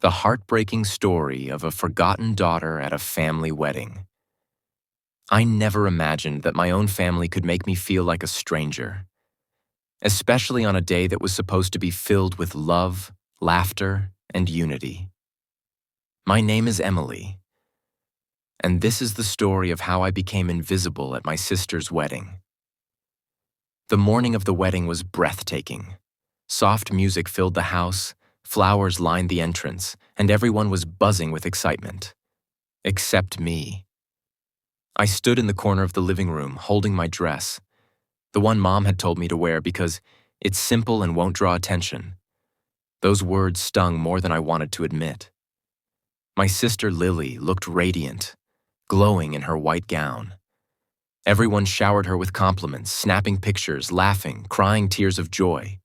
The heartbreaking story of a forgotten daughter at a family wedding. I never imagined that my own family could make me feel like a stranger, especially on a day that was supposed to be filled with love, laughter, and unity. My name is Emily, and this is the story of how I became invisible at my sister's wedding. The morning of the wedding was breathtaking. Soft music filled the house, flowers lined the entrance, and everyone was buzzing with excitement. Except me. I stood in the corner of the living room, holding my dress, the one Mom had told me to wear because it's simple and won't draw attention. Those words stung more than I wanted to admit. My sister Lily looked radiant, glowing in her white gown. Everyone showered her with compliments, snapping pictures, laughing, crying tears of joy.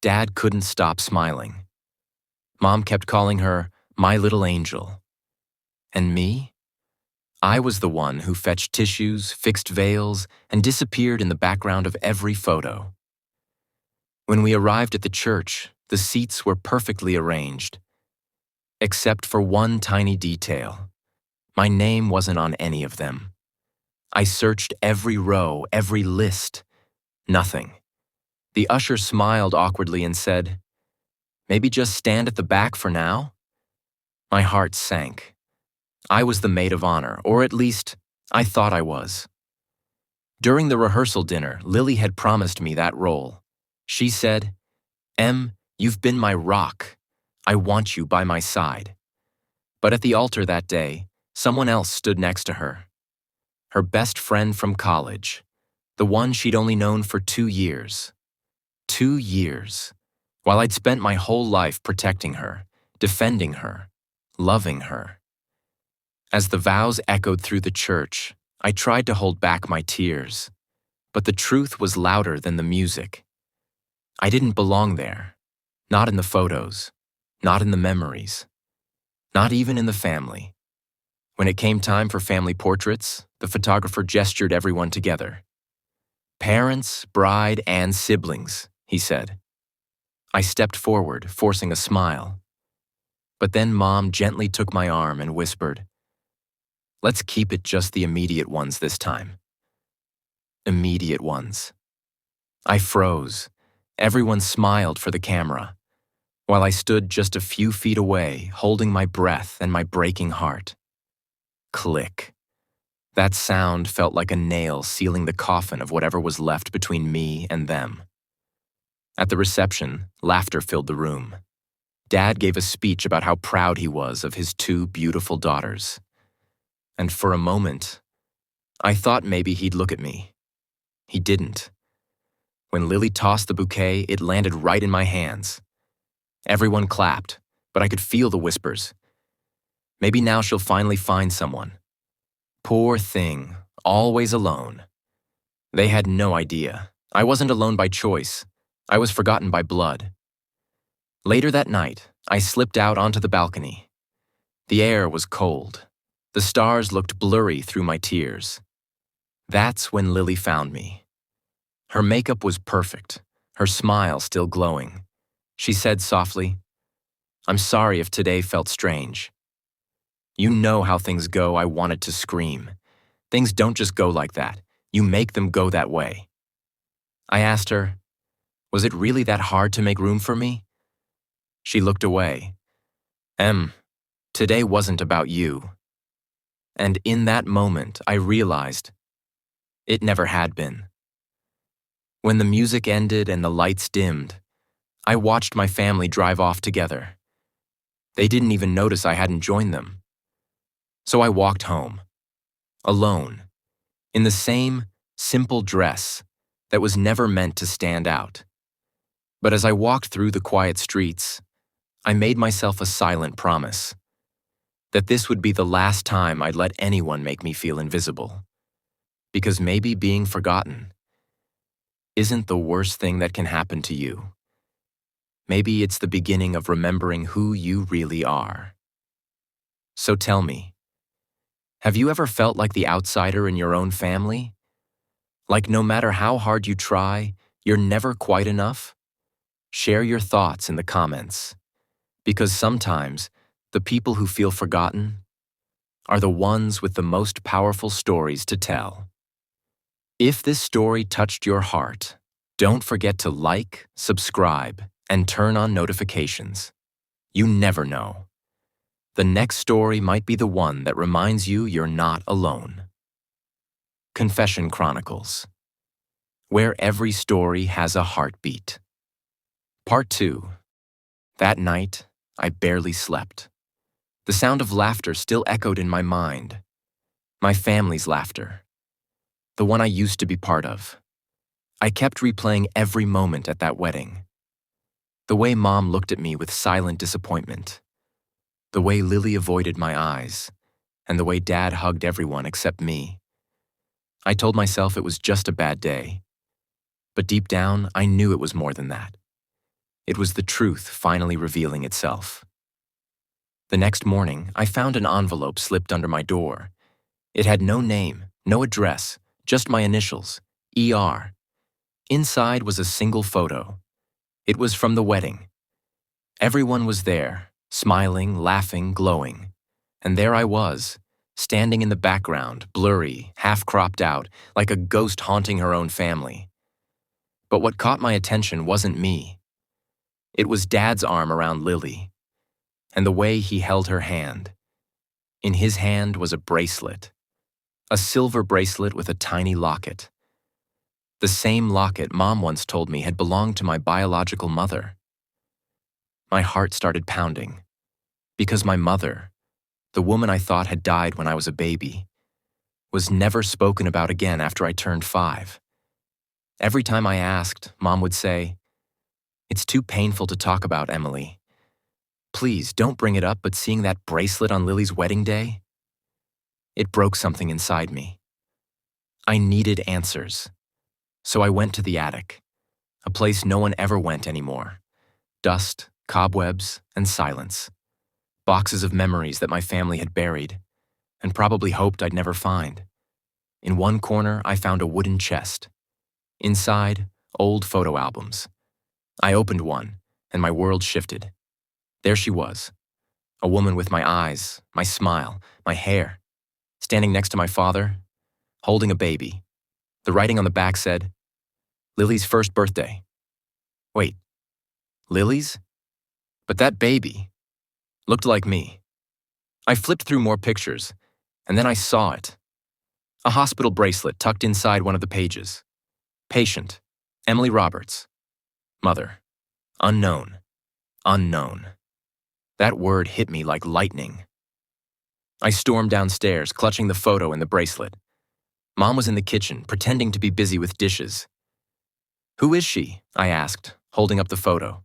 Dad couldn't stop smiling. Mom kept calling her my little angel. And me? I was the one who fetched tissues, fixed veils, and disappeared in the background of every photo. When we arrived at the church, the seats were perfectly arranged. Except for one tiny detail. My name wasn't on any of them. I searched every row, every list. Nothing. The usher smiled awkwardly and said, "Maybe just stand at the back for now?" My heart sank. I was the maid of honor, or at least, I thought I was. During the rehearsal dinner, Lily had promised me that role. She said, "Em, you've been my rock. I want you by my side." But at the altar that day, someone else stood next to her. Her best friend from college, the one she'd only known for 2 years. 2 years, while I'd spent my whole life protecting her, defending her, loving her. As the vows echoed through the church, I tried to hold back my tears, but the truth was louder than the music. I didn't belong there, not in the photos, not in the memories, not even in the family. When it came time for family portraits, the photographer gestured everyone together. "Parents, bride, and siblings," he said. I stepped forward, forcing a smile. But then Mom gently took my arm and whispered, "Let's keep it just the immediate ones this time." Immediate ones. I froze. Everyone smiled for the camera, while I stood just a few feet away, holding my breath and my breaking heart. Click. That sound felt like a nail sealing the coffin of whatever was left between me and them. At the reception, laughter filled the room. Dad gave a speech about how proud he was of his 2 beautiful daughters. And for a moment, I thought maybe he'd look at me. He didn't. When Lily tossed the bouquet, it landed right in my hands. Everyone clapped, but I could feel the whispers. Maybe now she'll finally find someone. Poor thing, always alone. They had no idea. I wasn't alone by choice. I was forgotten by blood. Later that night, I slipped out onto the balcony. The air was cold. The stars looked blurry through my tears. That's when Lily found me. Her makeup was perfect, her smile still glowing. She said softly, "I'm sorry if today felt strange." You know how things go. I wanted to scream. Things don't just go like that. You make them go that way. I asked her, "Was it really that hard to make room for me?" She looked away. "Em, today wasn't about you." And in that moment, I realized it never had been. When the music ended and the lights dimmed, I watched my family drive off together. They didn't even notice I hadn't joined them. So I walked home, alone, in the same simple dress that was never meant to stand out. But as I walked through the quiet streets, I made myself a silent promise that this would be the last time I'd let anyone make me feel invisible. Because maybe being forgotten isn't the worst thing that can happen to you. Maybe it's the beginning of remembering who you really are. So tell me, have you ever felt like the outsider in your own family? Like no matter how hard you try, you're never quite enough? Share your thoughts in the comments. Because sometimes the people who feel forgotten are the ones with the most powerful stories to tell. If this story touched your heart, don't forget to like, subscribe, and turn on notifications. You never know. The next story might be the one that reminds you you're not alone. Confession Chronicles, where every story has a heartbeat. Part 2. That night, I barely slept. The sound of laughter still echoed in my mind. My family's laughter. The one I used to be part of. I kept replaying every moment at that wedding. The way Mom looked at me with silent disappointment. The way Lily avoided my eyes. And the way Dad hugged everyone except me. I told myself it was just a bad day. But deep down, I knew it was more than that. It was the truth finally revealing itself. The next morning, I found an envelope slipped under my door. It had no name, no address, just my initials, ER. Inside was a single photo. It was from the wedding. Everyone was there, smiling, laughing, glowing. And there I was, standing in the background, blurry, half-cropped out, like a ghost haunting her own family. But what caught my attention wasn't me. It was Dad's arm around Lily, and the way he held her hand. In his hand was a bracelet, a silver bracelet with a tiny locket. The same locket Mom once told me had belonged to my biological mother. My heart started pounding, because my mother, the woman I thought had died when I was a baby, was never spoken about again after I turned 5. Every time I asked, Mom would say, "It's too painful to talk about, Emily. Please, don't bring it up, but seeing that bracelet on Lily's wedding day, it broke something inside me. I needed answers. So I went to the attic, a place no one ever went anymore. Dust, cobwebs, and silence. Boxes of memories that my family had buried, and probably hoped I'd never find. In one corner, I found a wooden chest. Inside, old photo albums. I opened one, and my world shifted. There she was, a woman with my eyes, my smile, my hair, standing next to my father, holding a baby. The writing on the back said, "Lily's first birthday." Wait, Lily's? But that baby looked like me. I flipped through more pictures, and then I saw it. A hospital bracelet tucked inside one of the pages. Patient, Emily Roberts. Mother, unknown, unknown. That word hit me like lightning. I stormed downstairs, clutching the photo and the bracelet. Mom was in the kitchen, pretending to be busy with dishes. "Who is she?" I asked, holding up the photo.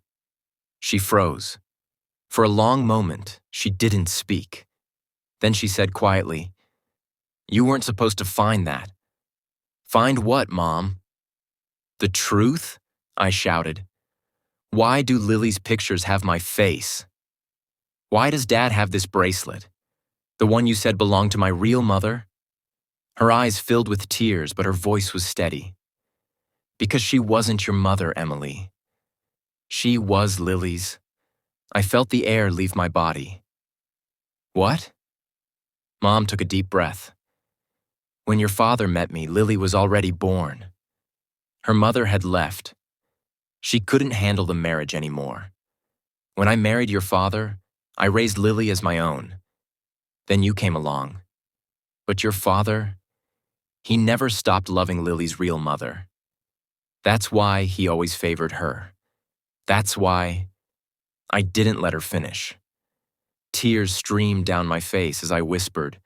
She froze. For a long moment, she didn't speak. Then she said quietly, "You weren't supposed to find that." "Find what, Mom?" "The truth?" I shouted. "Why do Lily's pictures have my face? Why does Dad have this bracelet? The one you said belonged to my real mother?" Her eyes filled with tears, but her voice was steady. "Because she wasn't your mother, Emily. She was Lily's." I felt the air leave my body. "What?" Mom took a deep breath. "When your father met me, Lily was already born. Her mother had left. She couldn't handle the marriage anymore. When I married your father, I raised Lily as my own. Then you came along. But your father, he never stopped loving Lily's real mother. That's why he always favored her. That's why I didn't let her finish." Tears streamed down my face as I whispered,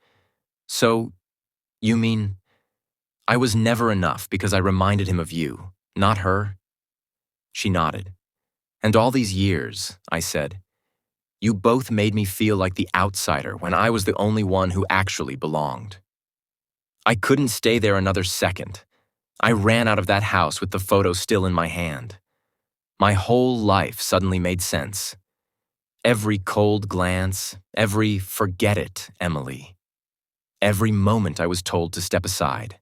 "So, you mean I was never enough because I reminded him of you, not her?" She nodded. "And all these years," I said, "you both made me feel like the outsider when I was the only one who actually belonged. I couldn't stay there another second. I ran out of that house with the photo still in my hand. My whole life suddenly made sense. Every cold glance, every 'forget it, Emily.' Every moment I was told to step aside.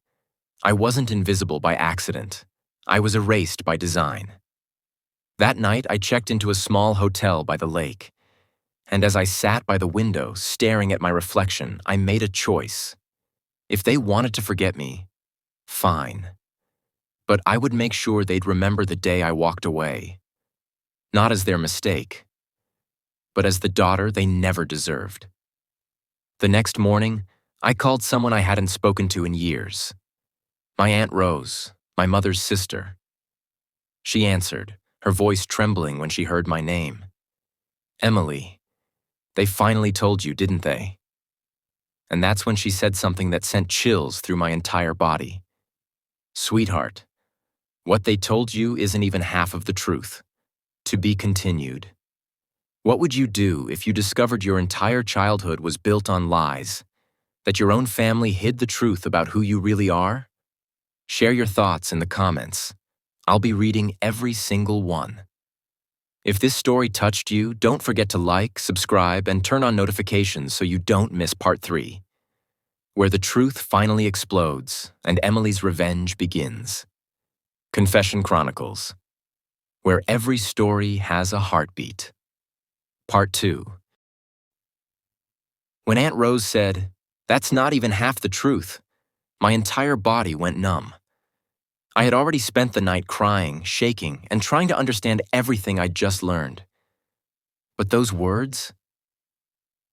I wasn't invisible by accident. I was erased by design." That night, I checked into a small hotel by the lake. And as I sat by the window, staring at my reflection, I made a choice. If they wanted to forget me, fine. But I would make sure they'd remember the day I walked away, not as their mistake, but as the daughter they never deserved. The next morning, I called someone I hadn't spoken to in years. My Aunt Rose, my mother's sister. She answered, her voice trembling when she heard my name. "Emily, they finally told you, didn't they?" And that's when she said something that sent chills through my entire body. "Sweetheart, what they told you isn't even half of the truth. To be continued." What would you do if you discovered your entire childhood was built on lies, that your own family hid the truth about who you really are? Share your thoughts in the comments. I'll be reading every single one. If this story touched you, don't forget to like, subscribe, and turn on notifications so you don't miss part 3, where the truth finally explodes and Emily's revenge begins. Confession Chronicles, where every story has a heartbeat. Part 2. When Aunt Rose said, "That's not even half the truth," my entire body went numb. I had already spent the night crying, shaking, and trying to understand everything I'd just learned. But those words?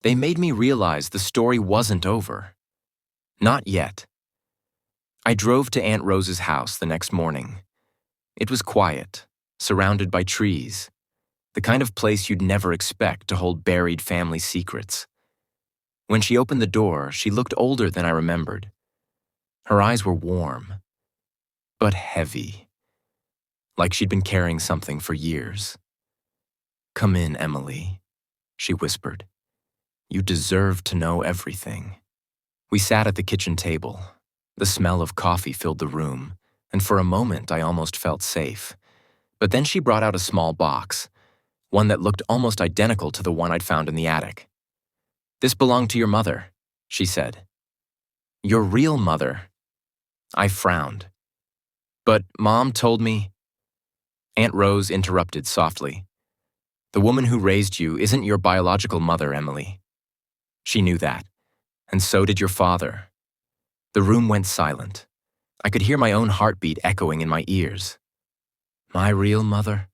They made me realize the story wasn't over. Not yet. I drove to Aunt Rose's house the next morning. It was quiet, surrounded by trees, the kind of place you'd never expect to hold buried family secrets. When she opened the door, she looked older than I remembered. Her eyes were warm, but heavy, like she'd been carrying something for years. "Come in, Emily," she whispered. "You deserve to know everything." We sat at the kitchen table. The smell of coffee filled the room, and for a moment I almost felt safe. But then she brought out a small box, one that looked almost identical to the one I'd found in the attic. "This belonged to your mother," she said. "Your real mother?" I frowned. "But Mom told me—" Aunt Rose interrupted softly. "The woman who raised you isn't your biological mother, Emily." She knew that, and so did your father. The room went silent. I could hear my own heartbeat echoing in my ears. "My real mother?"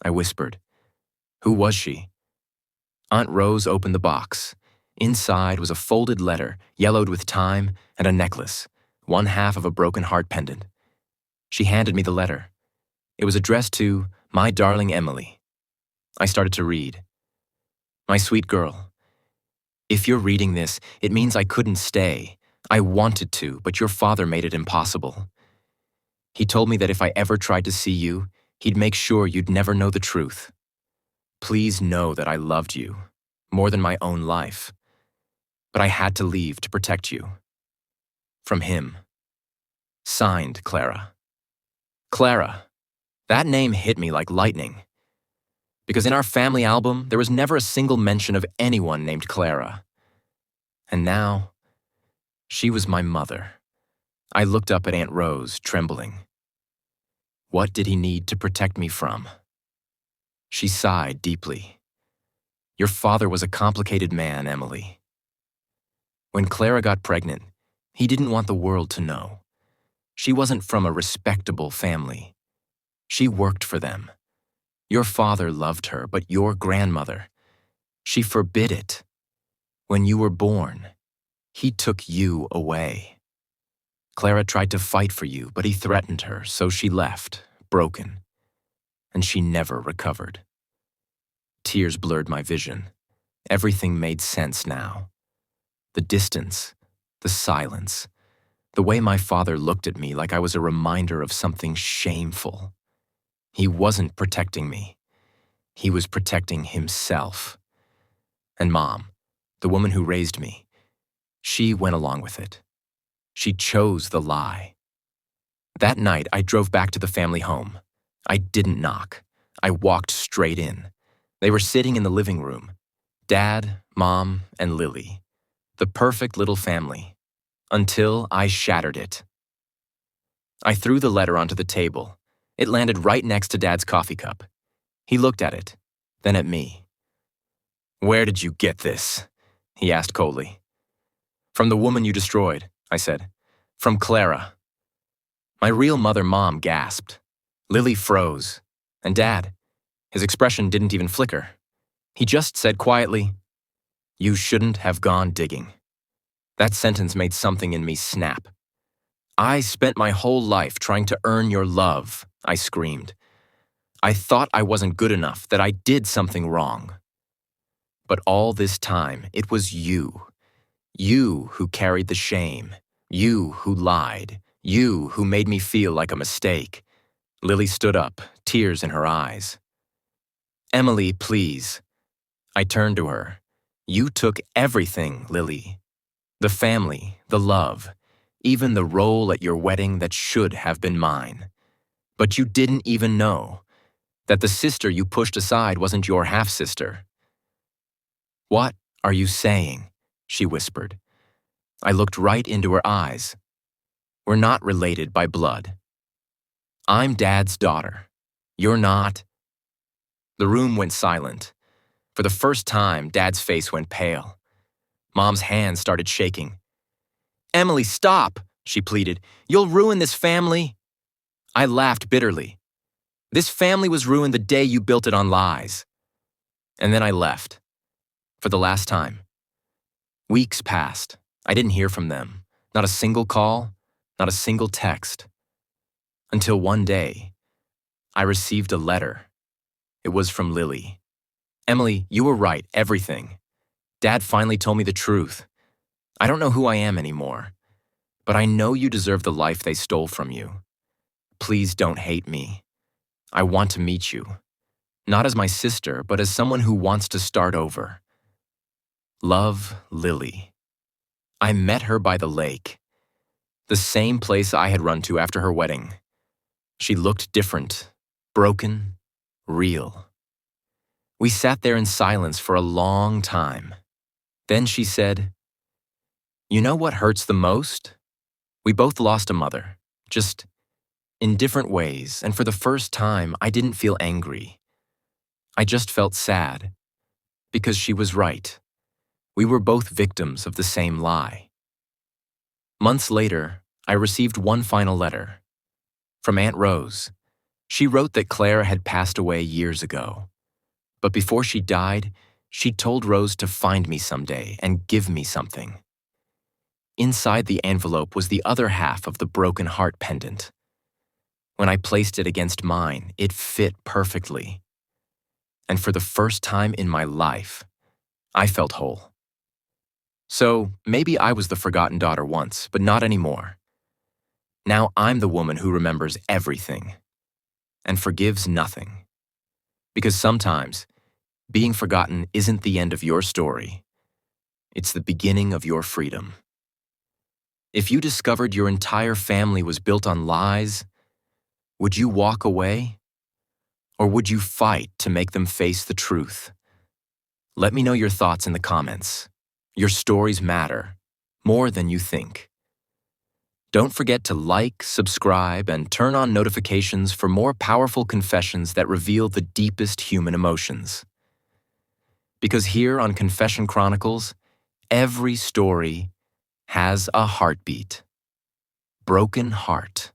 I whispered. "Who was she?" Aunt Rose opened the box. Inside was a folded letter, yellowed with time, and a necklace, one half of a broken heart pendant. She handed me the letter. It was addressed to "My darling Emily." I started to read. "My sweet girl, if you're reading this, it means I couldn't stay. I wanted to, but your father made it impossible. He told me that if I ever tried to see you, he'd make sure you'd never know the truth. Please know that I loved you, more than my own life. But I had to leave to protect you. From him." Signed, Clara. Clara. That name hit me like lightning. Because in our family album, there was never a single mention of anyone named Clara. And now, she was my mother. I looked up at Aunt Rose, trembling. What did he need to protect me from? She sighed deeply. "Your father was a complicated man, Emily. When Clara got pregnant, he didn't want the world to know. She wasn't from a respectable family. She worked for them. Your father loved her, but your grandmother, she forbid it. When you were born, he took you away. Clara tried to fight for you, but he threatened her, so she left, broken. And she never recovered." Tears blurred my vision. Everything made sense now. The distance, the silence, the way my father looked at me like I was a reminder of something shameful. He wasn't protecting me. He was protecting himself. And Mom, the woman who raised me, she went along with it. She chose the lie. That night, I drove back to the family home. I didn't knock. I walked straight in. They were sitting in the living room. Dad, Mom, and Lily. The perfect little family. Until I shattered it. I threw the letter onto the table. It landed right next to Dad's coffee cup. He looked at it, then at me. "Where did you get this?" he asked coldly. "From the woman you destroyed," I said. "From Clara." My real Mom gasped. Lily froze. And Dad, his expression didn't even flicker. He just said quietly, "You shouldn't have gone digging." That sentence made something in me snap. "I spent my whole life trying to earn your love," I screamed. "I thought I wasn't good enough, that I did something wrong." But all this time, it was you. You who carried the shame. You who lied. You who made me feel like a mistake. Lily stood up, tears in her eyes. "Emily, please." I turned to her. "You took everything, Lily. The family, the love, even the role at your wedding that should have been mine. But you didn't even know that the sister you pushed aside wasn't your half-sister." "What are you saying?" she whispered. I looked right into her eyes. "We're not related by blood. I'm Dad's daughter. You're not." The room went silent. For the first time, Dad's face went pale. Mom's hands started shaking. "Emily, stop," she pleaded. "You'll ruin this family." I laughed bitterly. "This family was ruined the day you built it on lies." And then I left. For the last time. Weeks passed. I didn't hear from them. Not a single call, not a single text. Until one day, I received a letter. It was from Lily. "Emily, you were right, everything. Dad finally told me the truth. I don't know who I am anymore, but I know you deserve the life they stole from you. Please don't hate me. I want to meet you. Not as my sister, but as someone who wants to start over. Love, Lily." I met her by the lake, the same place I had run to after her wedding. She looked different, broken, real. We sat there in silence for a long time. Then she said, "You know what hurts the most? We both lost a mother, just in different ways, and for the first time, I didn't feel angry. I just felt sad, because she was right. We were both victims of the same lie." Months later, I received one final letter. From Aunt Rose. She wrote that Clara had passed away years ago. But before she died, she told Rose to find me someday and give me something. Inside the envelope was the other half of the broken heart pendant. When I placed it against mine, it fit perfectly. And for the first time in my life, I felt whole. So maybe I was the forgotten daughter once, but not anymore. Now I'm the woman who remembers everything and forgives nothing. Because sometimes, being forgotten isn't the end of your story. It's the beginning of your freedom. If you discovered your entire family was built on lies, would you walk away? Or would you fight to make them face the truth? Let me know your thoughts in the comments. Your stories matter, more than you think. Don't forget to like, subscribe, and turn on notifications for more powerful confessions that reveal the deepest human emotions. Because here on Confession Chronicles, every story has a heartbeat. Broken heart.